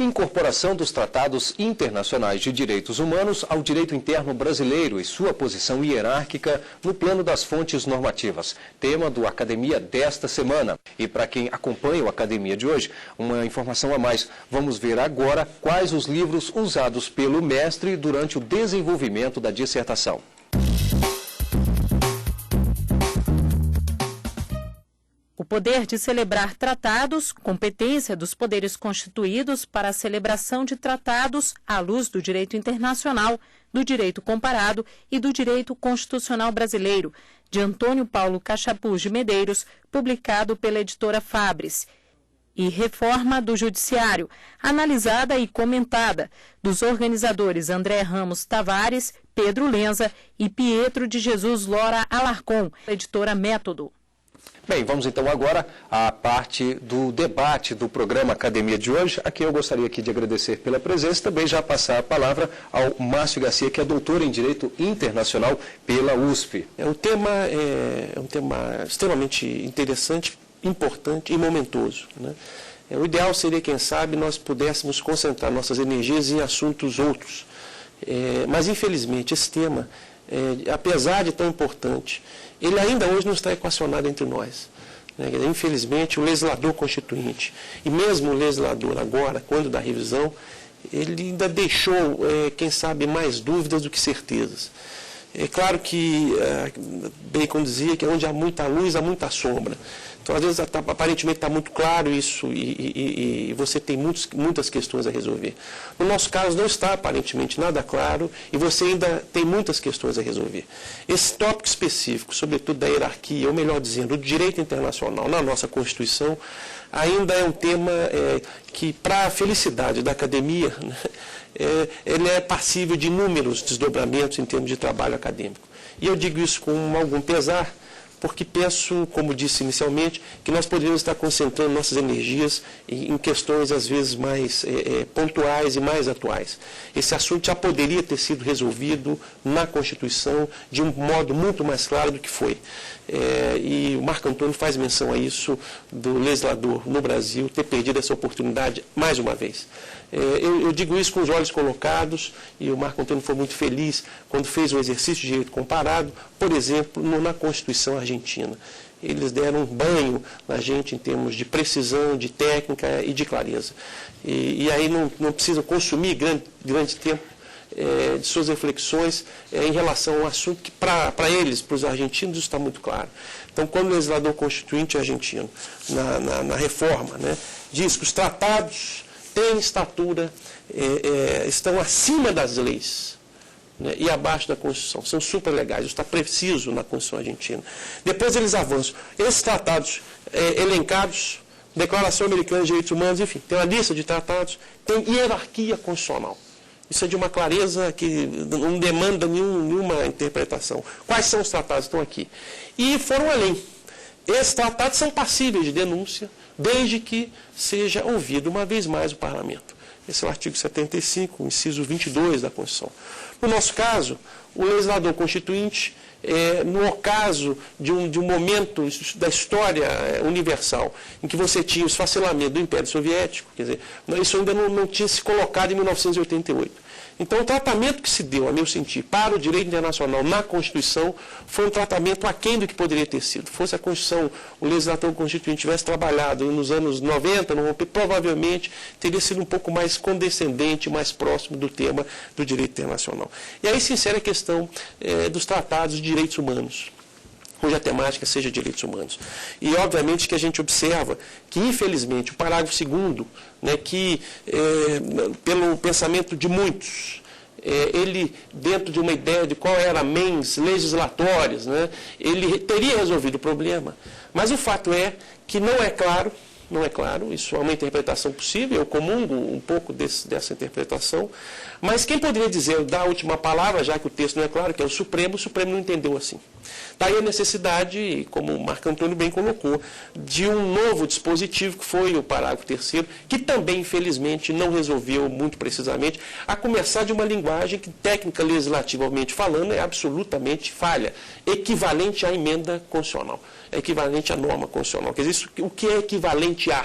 incorporação dos tratados internacionais de direitos humanos ao direito interno brasileiro e sua posição hierárquica no plano das fontes normativas. Tema do Academia desta semana. E para quem acompanha o Academia de hoje, uma informação a mais. Vamos ver agora quais os livros usados pelo mestre durante o desenvolvimento da dissertação. O poder de celebrar tratados, competência dos poderes constituídos para a celebração de tratados à luz do direito internacional, do direito comparado e do direito constitucional brasileiro, de Antônio Paulo Cachapuz de Medeiros, publicado pela editora Fabris. E Reforma do Judiciário, analisada e comentada, dos organizadores André Ramos Tavares, Pedro Lenza e Pietro de Jesus Lora Alarcon, editora Método. Bem, vamos então agora à parte do debate do programa Academia de hoje, a quem eu gostaria aqui de agradecer pela presença e também já passar a palavra ao Márcio Garcia, que é doutor em Direito Internacional pela USP. O tema é um tema extremamente interessante, importante e momentoso, né? O ideal seria, quem sabe, nós pudéssemos concentrar nossas energias em assuntos outros. Mas, infelizmente, esse tema, apesar de tão importante, ele ainda hoje não está equacionado entre nós. Infelizmente, o legislador constituinte, e mesmo o legislador agora, quando da revisão, ele ainda deixou, quem sabe, mais dúvidas do que certezas. É claro que Bacon dizia que onde há muita luz, há muita sombra. Então, às vezes, aparentemente está muito claro isso e você tem muitas questões a resolver. No nosso caso, não está aparentemente nada claro e você ainda tem muitas questões a resolver. Esse tópico específico, sobretudo da hierarquia, ou melhor dizendo, do direito internacional na nossa Constituição, ainda é um tema que, para a felicidade da academia, né, ele é passível de inúmeros desdobramentos em termos de trabalho acadêmico. E eu digo isso com algum pesar, porque penso, como disse inicialmente, que nós poderíamos estar concentrando nossas energias em questões, às vezes, mais pontuais e mais atuais. Esse assunto já poderia ter sido resolvido na Constituição de um modo muito mais claro do que foi. E o Marco Antônio faz menção a isso, do legislador no Brasil ter perdido essa oportunidade mais uma vez. Eu digo isso com os olhos colocados, e o Marco Antônio foi muito feliz quando fez o exercício de direito comparado, por exemplo, na Constituição argentina. Eles deram um banho na gente em termos de precisão, de técnica e de clareza. E aí não precisam consumir grande tempo de suas reflexões em relação ao assunto que, para eles, para os argentinos, isso está muito claro. Então, quando o legislador constituinte argentino, na reforma, né, diz que os tratados têm estatura, estão acima das leis, né, e abaixo da Constituição, são super legais, isso está preciso na Constituição argentina. Depois eles avançam. Esses tratados elencados, Declaração Americana de Direitos Humanos, enfim, tem uma lista de tratados, tem hierarquia constitucional. Isso é de uma clareza que não demanda nenhuma interpretação. Quais são os tratados que estão aqui? E foram além. Esses tratados são passíveis de denúncia, desde que seja ouvido uma vez mais o Parlamento. Esse é o artigo 75, inciso 22 da Constituição. No nosso caso, o legislador constituinte, no caso de um momento da história universal, em que você tinha o esfacelamento do Império Soviético, quer dizer, isso ainda não tinha se colocado em 1988. Então, o tratamento que se deu, a meu sentir, para o direito internacional na Constituição foi um tratamento aquém do que poderia ter sido. Fosse a Constituição, o legislador constituinte tivesse trabalhado nos anos 90, provavelmente teria sido um pouco mais condescendente, mais próximo do tema do direito internacional. E aí se insere a questão dos tratados de direitos humanos, cuja temática seja direitos humanos. E, obviamente, que a gente observa que, infelizmente, o parágrafo 2º, né, que, pelo pensamento de muitos, ele, dentro de uma ideia de qual era a mens legislatórias, né, ele teria resolvido o problema. Mas o fato é que não é claro, isso é uma interpretação possível, eu comungo um pouco dessa interpretação, mas quem poderia dizer, dar a última palavra, já que o texto não é claro, que é o Supremo não entendeu assim. Daí a necessidade, como o Marco Antônio bem colocou, de um novo dispositivo, que foi o parágrafo 3º, que também, infelizmente, não resolveu muito precisamente, a começar de uma linguagem que, técnica legislativamente falando, é absolutamente falha, equivalente à emenda constitucional, equivalente à norma constitucional. Quer dizer, o que é equivalente a?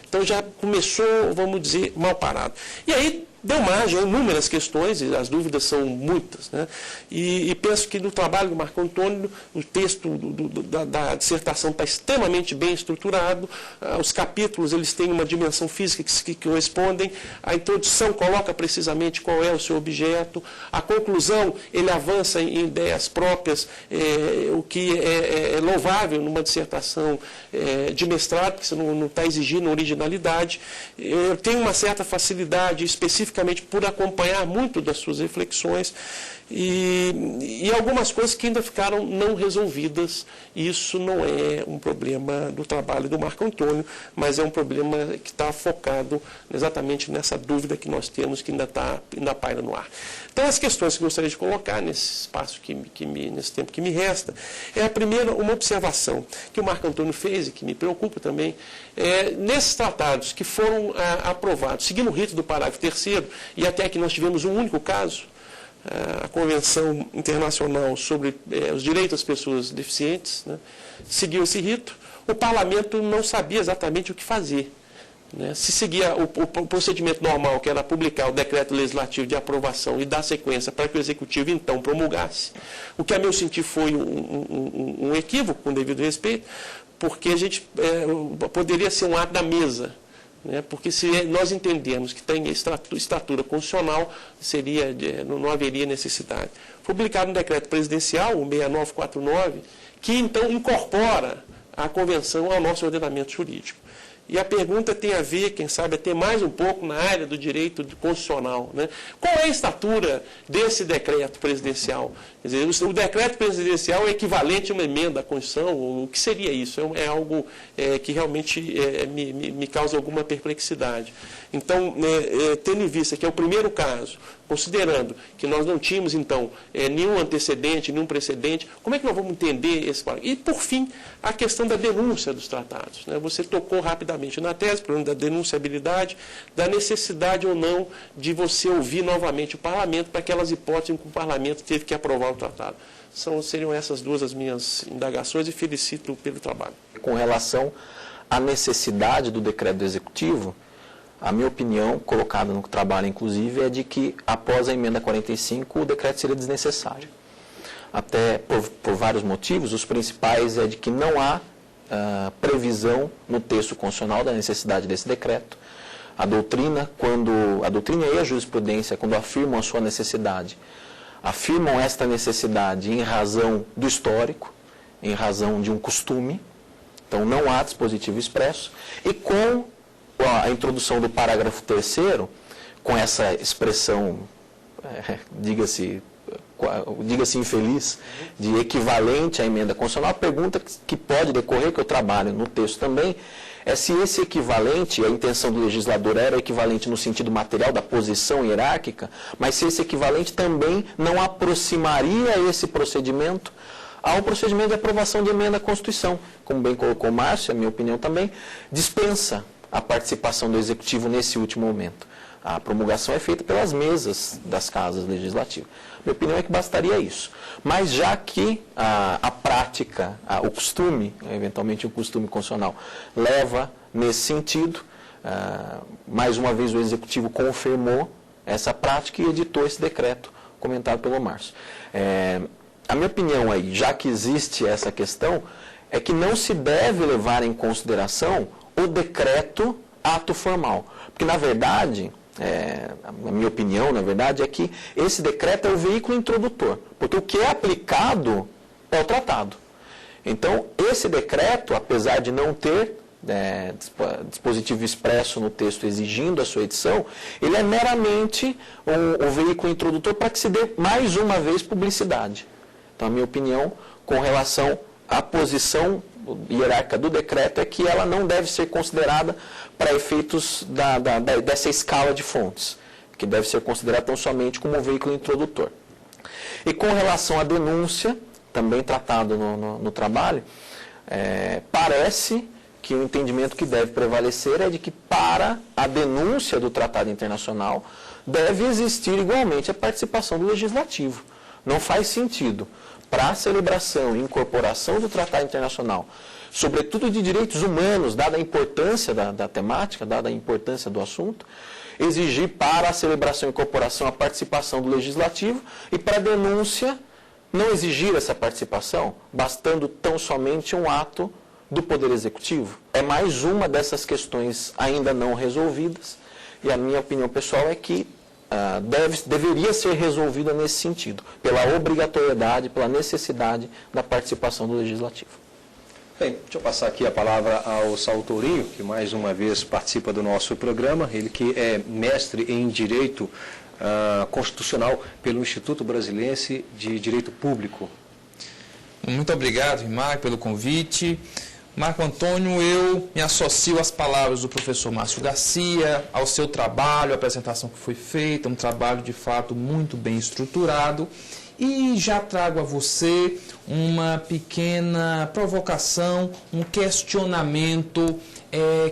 Então já começou, vamos dizer, mal parado. E aí deu margem a inúmeras questões, e as dúvidas são muitas, né? E penso que no trabalho do Marco Antônio, o texto da dissertação está extremamente bem estruturado, os capítulos eles têm uma dimensão física que correspondem, a introdução coloca precisamente qual é o seu objeto, a conclusão ele avança em ideias próprias, o que é louvável numa dissertação de mestrado, porque você não está exigindo originalidade. Eu tenho uma certa facilidade específica por acompanhar muito das suas reflexões e algumas coisas que ainda ficaram não resolvidas. Isso não é um problema do trabalho do Marco Antônio, mas é um problema que está focado exatamente nessa dúvida que nós temos, que ainda paira no ar. Então, as questões que eu gostaria de colocar nesse espaço, nesse tempo que me resta, é a primeira, uma observação que o Marco Antônio fez e que me preocupa também, nesses tratados que foram aprovados, seguindo o rito do parágrafo 3º, e até que nós tivemos um único caso, a Convenção Internacional sobre os Direitos das Pessoas Deficientes, né, seguiu esse rito, o Parlamento não sabia exatamente o que fazer. Né? Se seguia o procedimento normal, que era publicar o decreto legislativo de aprovação e dar sequência para que o Executivo, então, promulgasse, o que, a meu sentir, foi um equívoco, com devido respeito, porque a gente poderia ser um ato da mesa. Porque se nós entendemos que tem estatura constitucional, não haveria necessidade. Publicado um decreto presidencial, o 6949, que então incorpora a convenção ao nosso ordenamento jurídico. E a pergunta tem a ver, quem sabe, até mais um pouco na área do direito constitucional. Né? Qual é a estatura desse decreto presidencial? Quer dizer, o decreto presidencial é equivalente a uma emenda à Constituição? O que seria isso? É algo que realmente me causa alguma perplexidade. Então, tendo em vista que é o primeiro caso, considerando que nós não tínhamos, então, nenhum antecedente, nenhum precedente, como é que nós vamos entender esse parágrafo? E, por fim, a questão da denúncia dos tratados. Né? Você tocou rapidamente na tese, problema da denunciabilidade, da necessidade ou não de você ouvir novamente o Parlamento para aquelas hipóteses em que o Parlamento teve que aprovar o tratado. Seriam essas duas as minhas indagações e felicito pelo trabalho. Com relação à necessidade do decreto do Executivo, a minha opinião, colocada no trabalho, inclusive, é de que, após a emenda 45, o decreto seria desnecessário. Até por vários motivos, os principais é de que não há previsão no texto constitucional da necessidade desse decreto. A doutrina e a jurisprudência, quando afirmam a sua necessidade, afirmam esta necessidade em razão do histórico, em razão de um costume. Então, não há dispositivo expresso. E com a introdução do parágrafo 3º, com essa expressão, diga-se infeliz, de equivalente à emenda constitucional, a pergunta que pode decorrer, que eu trabalho no texto também, é se esse equivalente, a intenção do legislador era equivalente no sentido material da posição hierárquica, mas se esse equivalente também não aproximaria esse procedimento a um procedimento de aprovação de emenda à Constituição. Como bem colocou o Márcio, a minha opinião também, dispensa a participação do Executivo nesse último momento. A promulgação é feita pelas mesas das casas legislativas. Minha opinião é que bastaria isso. Mas já que a prática, o costume, eventualmente o costume constitucional, leva nesse sentido, mais uma vez o Executivo confirmou essa prática e editou esse decreto comentado pelo Márcio. A minha opinião aí, já que existe essa questão, é que não se deve levar em consideração o decreto ato formal. Porque, na verdade, a minha opinião, na verdade, é que esse decreto é o veículo introdutor. Porque o que é aplicado é o tratado. Então, esse decreto, apesar de não ter dispositivo expresso no texto exigindo a sua edição, ele é meramente o veículo introdutor para que se dê mais uma vez publicidade. Então, a minha opinião com relação à posição hierárquica do decreto é que ela não deve ser considerada para efeitos dessa escala de fontes, que deve ser considerada tão somente como um veículo introdutor. E com relação à denúncia, também tratado no trabalho, parece que o entendimento que deve prevalecer é de que para a denúncia do tratado internacional deve existir igualmente a participação do legislativo. Não faz sentido para a celebração e incorporação do tratado internacional, sobretudo de direitos humanos, dada a importância da temática, dada a importância do assunto, exigir para a celebração e incorporação a participação do legislativo e para a denúncia não exigir essa participação, bastando tão somente um ato do Poder Executivo. É mais uma dessas questões ainda não resolvidas e a minha opinião pessoal é que deveria ser resolvida nesse sentido, pela obrigatoriedade, pela necessidade da participação do Legislativo. Bem, deixa eu passar aqui a palavra ao Saulo Tourinho, que mais uma vez participa do nosso programa, ele que é mestre em Direito Constitucional pelo Instituto Brasilense de Direito Público. Muito obrigado, Rimar, pelo convite. Marco Antônio, eu me associo às palavras do professor Márcio Garcia, ao seu trabalho, à apresentação que foi feita, um trabalho de fato muito bem estruturado. E já trago a você uma pequena provocação, um questionamento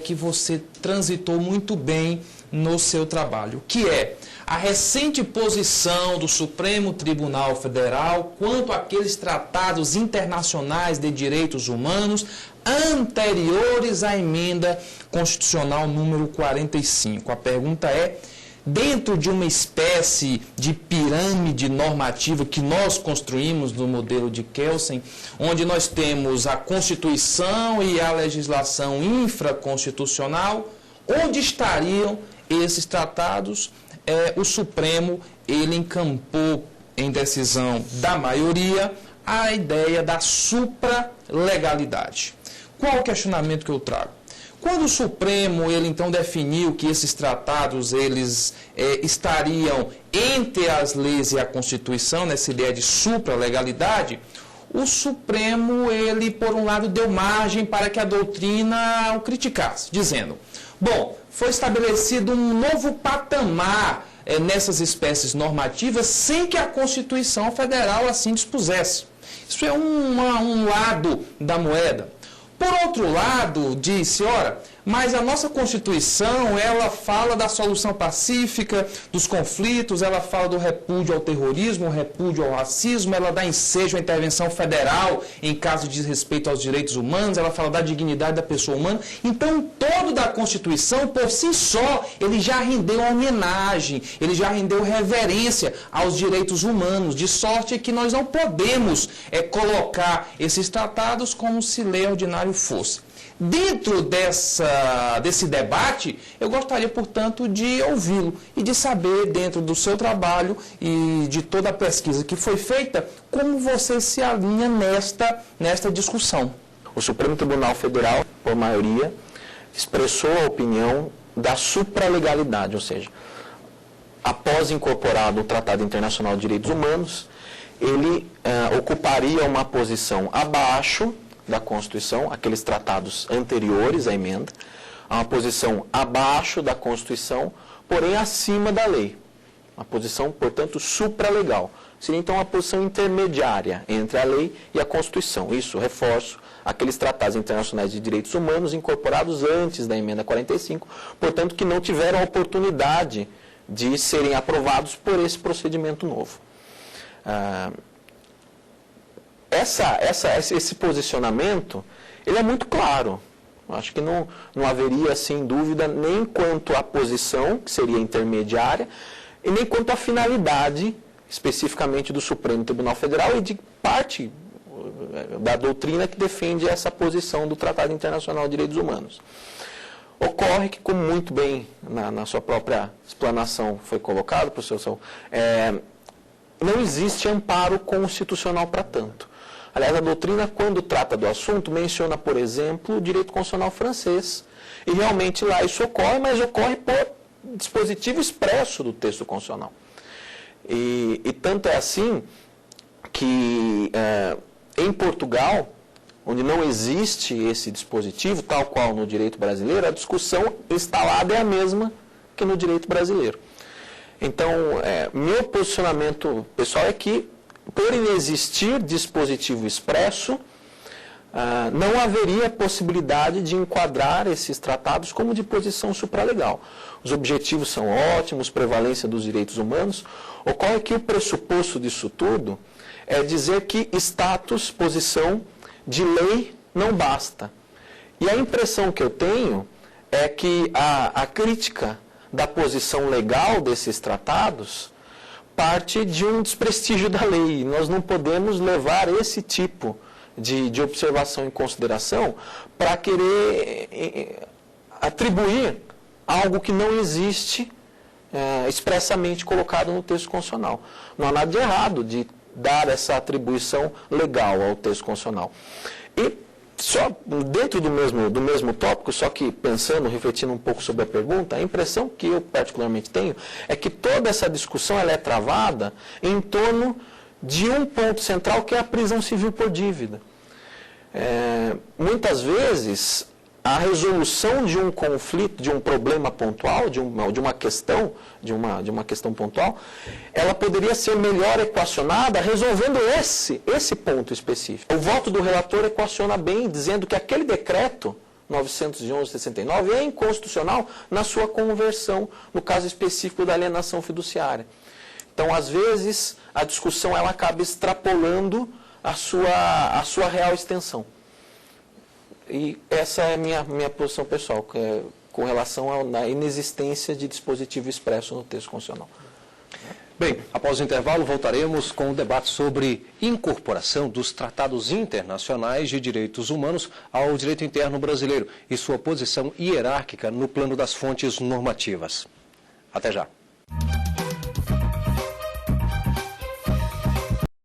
que você transitou muito bem no seu trabalho, que é a recente posição do Supremo Tribunal Federal quanto àqueles tratados internacionais de direitos humanos anteriores à emenda constitucional número 45. A pergunta é: dentro de uma espécie de pirâmide normativa que nós construímos no modelo de Kelsen, onde nós temos a Constituição e a legislação infraconstitucional, onde estariam esses tratados? O Supremo, ele encampou em decisão da maioria a ideia da supralegalidade. Qual o questionamento que eu trago? Quando o Supremo, ele então definiu que esses tratados, eles estariam entre as leis e a Constituição, nessa ideia de supralegalidade, o Supremo, ele, por um lado, deu margem para que a doutrina o criticasse, dizendo: bom, foi estabelecido um novo patamar nessas espécies normativas sem que a Constituição Federal assim dispusesse. Isso é um lado da moeda. Por outro lado, disse, ora, mas a nossa Constituição, ela fala da solução pacífica dos conflitos, ela fala do repúdio ao terrorismo, repúdio ao racismo, ela dá ensejo à intervenção federal em caso de desrespeito aos direitos humanos, ela fala da dignidade da pessoa humana. Então, todo da Constituição, por si só, ele já rendeu homenagem, ele já rendeu reverência aos direitos humanos, de sorte que nós não podemos colocar esses tratados como se lei ordinário fosse. Dentro desse debate, eu gostaria, portanto, de ouvi-lo e de saber, dentro do seu trabalho e de toda a pesquisa que foi feita, como você se alinha nesta discussão. O Supremo Tribunal Federal, por maioria, expressou a opinião da supralegalidade, ou seja, após incorporado o Tratado Internacional de Direitos Humanos, ele ocuparia uma posição abaixo da Constituição, aqueles tratados anteriores à emenda, a uma posição abaixo da Constituição, porém acima da lei. Uma posição, portanto, supralegal. Seria então uma posição intermediária entre a lei e a Constituição. Isso, reforço, aqueles tratados internacionais de direitos humanos incorporados antes da emenda 45, portanto, que não tiveram a oportunidade de serem aprovados por esse procedimento novo. Esse posicionamento, ele é muito claro. Acho que não haveria, sem dúvida, nem quanto à posição, que seria intermediária, e nem quanto à finalidade, especificamente do Supremo Tribunal Federal e de parte da doutrina que defende essa posição do Tratado Internacional de Direitos Humanos. Ocorre que, como muito bem na sua própria explanação foi colocado, professor, não existe amparo constitucional para tanto. Aliás, a doutrina, quando trata do assunto, menciona, por exemplo, o direito constitucional francês. E realmente lá isso ocorre, mas ocorre por dispositivo expresso do texto constitucional. E tanto é assim que em Portugal, onde não existe esse dispositivo, tal qual no direito brasileiro, a discussão instalada é a mesma que no direito brasileiro. Então, meu posicionamento pessoal é que por inexistir dispositivo expresso, não haveria possibilidade de enquadrar esses tratados como de posição supralegal. Os objetivos são ótimos, prevalência dos direitos humanos. Ocorre que o pressuposto disso tudo é dizer que status, posição de lei não basta. E a impressão que eu tenho é que a crítica da posição legal desses tratados parte de um desprestígio da lei. Nós não podemos levar esse tipo de observação em consideração para querer atribuir algo que não existe expressamente colocado no texto constitucional. Não há nada de errado de dar essa atribuição legal ao texto constitucional. E só dentro do mesmo tópico, só que pensando, refletindo um pouco sobre a pergunta, a impressão que eu particularmente tenho é que toda essa discussão ela é travada em torno de um ponto central, que é a prisão civil por dívida. Muitas vezes, a resolução de um conflito, de um problema pontual, de uma questão pontual, ela poderia ser melhor equacionada resolvendo esse ponto específico. O voto do relator equaciona bem, dizendo que aquele decreto 911/69 é inconstitucional na sua conversão, no caso específico da alienação fiduciária. Então, às vezes, a discussão ela acaba extrapolando a sua real extensão. E essa é a minha posição pessoal, que é com relação à inexistência de dispositivo expresso no texto constitucional. Bem, após o intervalo, voltaremos com o debate sobre incorporação dos tratados internacionais de direitos humanos ao direito interno brasileiro e sua posição hierárquica no plano das fontes normativas. Até já.